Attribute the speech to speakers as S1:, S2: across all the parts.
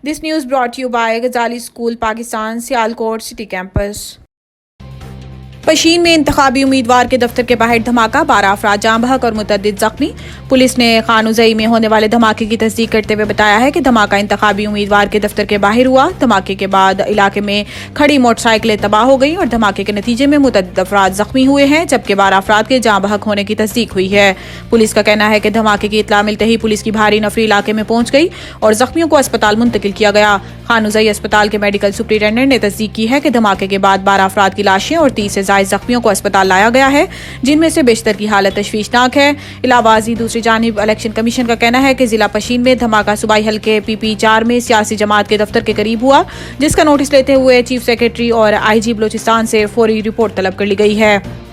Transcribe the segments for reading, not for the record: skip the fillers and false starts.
S1: This news brought to you by Ghazali School, Pakistan, Sialkot City Campus. Pishin में इंतखाबी उम्मीदवार के दफ्तर के बाहर धमाका, 12 अफराद जाँ बहक और मुतअद्दिद जख्मी। पुलिस ने खानुजई में होने वाले धमाके की तस्दीक करते हुए बताया है कि धमाका इंतखाबी उम्मीदवार के दफ्तर के बाहर हुआ। धमाके के बाद इलाके में खड़ी मोटरसाइकिलें तबाह हो गई और धमाके के नतीजे में मुतअद्दिद अफराद जख्मी हुए हैं, जबकि 12 अफराद के जाँ बहक होने की तस्दीक हुई है। पुलिस का कहना है कि धमाके की इत्तला मिलते ही पुलिस की भारी नफरी इलाके में पहुंच गई और जख्मियों को अस्पताल मुंतकिल किया गया। खानुजई अस्पताल के मेडिकल सुपरिटेंडेंट ने तस्दीक की है कि धमाके के बाद 12 अफराद की लाशें और 30 से ज्यादा जख्मियों को अस्पताल लाया गया है, जिनमें से बेशतर की हालत तशवीशनाक है। इलाहाबादी दूसरी जानिब इलेक्शन कमीशन का कहना है कि जिला पशीन में धमाका सूबाई हल्के PP 4 में सियासी जमात के दफ्तर के करीब हुआ, जिसका नोटिस लेते हुए चीफ सेक्रेटरी और IG बलोचिस्तान से फौरी रिपोर्ट तलब कर ली गई है।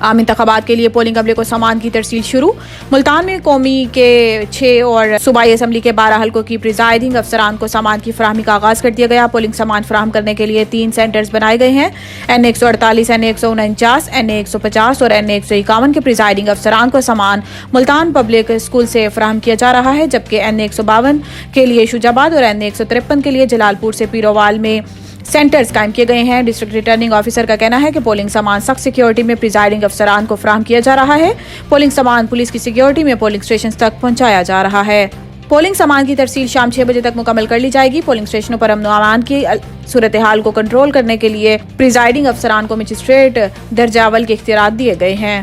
S1: आम इंतखाबात के लिए पोलिंग अमले को सामान की तरसील शुरू। मुल्तान में कौमी के 6 और सूबाई असम्बली के 12 हल्कों की प्रिजाइडिंग अफसरान को सामान की फराहमी का आगाज कर दिया गया। पोलिंग सामान फराहम करने के लिए 3 सेंटर्स बनाए गए हैं। NA 148, NA 149, NA 150 और NA 151 के प्रिजाइडिंग अफसरान को सामान मुल्तान पब्लिक स्कूल से फराहम किया जा रहा है, जबकि NA 152 के लिए शुजाबाद और NA 153 के लिए जलालपुर से पीरोवाल में सेंटर्स कायम किए गए हैं। डिस्ट्रिक्ट रिटर्निंग ऑफिसर का कहना है कि पोलिंग सामान सख्त सिक्योरिटी में प्रिजाइडिंग अफसरान को फराहम किया जा रहा है। पोलिंग सामान पुलिस की सिक्योरिटी में पोलिंग स्टेशन तक पहुंचाया जा रहा है। पोलिंग सामान की तरसील शाम 6 बजे तक मुकम्मल कर ली जाएगी। पोलिंग स्टेशनों पर अमन अमान की सूरत हाल को कंट्रोल करने के लिए प्रिजाइडिंग अफसरान को मजिस्ट्रेट दर्जा अव्वल के इख्तियारात दिए गए हैं।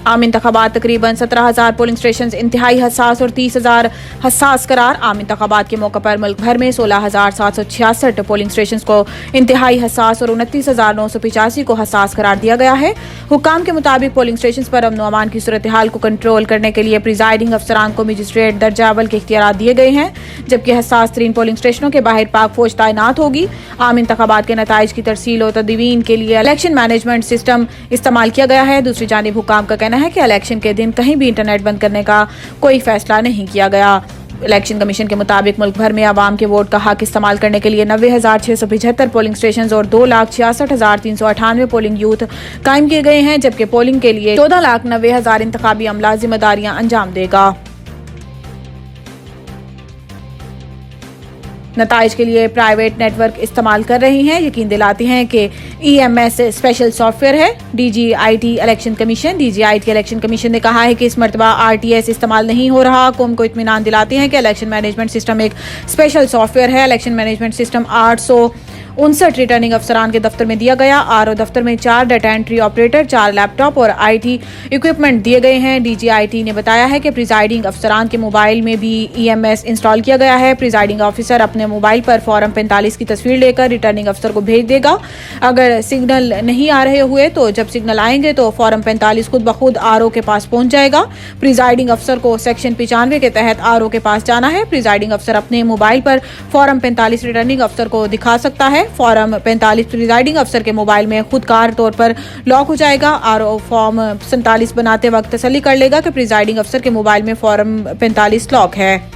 S1: आम इंतखाबात तकरीबन 17,000 पोलिंग स्टेशन इंतहाई हसास और 30,000 हसास करार। आम इंतखाबात के मौके पर मुल्क भर में 16,766 पोलिंग स्टेशन को इंतहाई हसास और 29,985 को हसास करार दिया गया है। हुक्काम के मुताबिक पोलिंग स्टेशन पर अमन अमान की सूरत हाल को कंट्रोल करने के लिए प्रिजाइडिंग अफसरान को मजिस्ट्रेट दर्जा अव्वल के इख्तियारात दिए गए हैं, जबकि हसास तरीन पोलिंग स्टेशनों के बाहर पाक फौज तैनात होगी। आम इंतखाबात के नताइज की तरसील और तदवीन के लिए इलेक्शन मैनेजमेंट सिस्टम इस्तेमाल किया गया है। दूसरी जानिब हुक्काम का कहना है कि इलेक्शन के दिन कहीं भी इंटरनेट बंद करने का कोई फैसला नहीं किया गया। इलेक्शन कमीशन के मुताबिक मुल्क भर में आवाम के वोट का हक इस्तेमाल करने के लिए 90,675 पोलिंग स्टेशन और 2,66,398 पोलिंग यूथ कायम किए गए हैं, जबकि पोलिंग के लिए 14,90,000 इंतखाबी अमला जिम्मेदारियां अंजाम देगा। नताइज के लिए प्राइवेट नेटवर्क इस्तेमाल कर रही हैं, यकीन दिलाती हैं कि EMS स्पेशल सॉफ्टवेयर है। DGIT election commission DGIT election commission ने कहा है कि इस मरतबा RTS इस्तेमाल नहीं हो रहा। कौम को इत्मीनान दिलाते हैं कि इलेक्शन मैनेजमेंट सिस्टम एक स्पेशल सॉफ्टवेयर है। इलेक्शन मैनेजमेंट सिस्टम 859 रिटर्निंग अफसरान के दफ्तर में दिया गया। RO दफ्तर में 4 डाटा एंट्री ऑपरेटर, 4 लैपटॉप और IT इक्विपमेंट दिए गए हैं। DGIT ने बताया है कि प्रिजाइडिंग अफसरान के मोबाइल में भी EMS इंस्टॉल किया गया है। प्रिजाइडिंग ऑफिसर अपने मोबाइल पर फॉर्म 45 की तस्वीर लेकर रिटर्निंग अफसर को भेज देगा। अगर सिग्नल नहीं आ रहे हुए तो जब सिग्नल आएंगे तो फॉर्म 45 खुद ब खुद RO के पास पहुंच जाएगा। प्रिजाइडिंग अफसर को सेक्शन 95 के तहत RO के पास जाना है। प्रिजाइडिंग अफसर अपने मोबाइल पर फॉर्म 45 रिटर्निंग अफसर को दिखा सकता है। फॉर्म 45 प्रिजाइडिंग अफसर के मोबाइल में खुदकार तौर पर लॉक हो जाएगा। RO फॉर्म 47 बनाते वक्त तसल्ली कर लेगा कि प्रिजाइडिंग अफसर के मोबाइल में फॉर्म 45 लॉक है।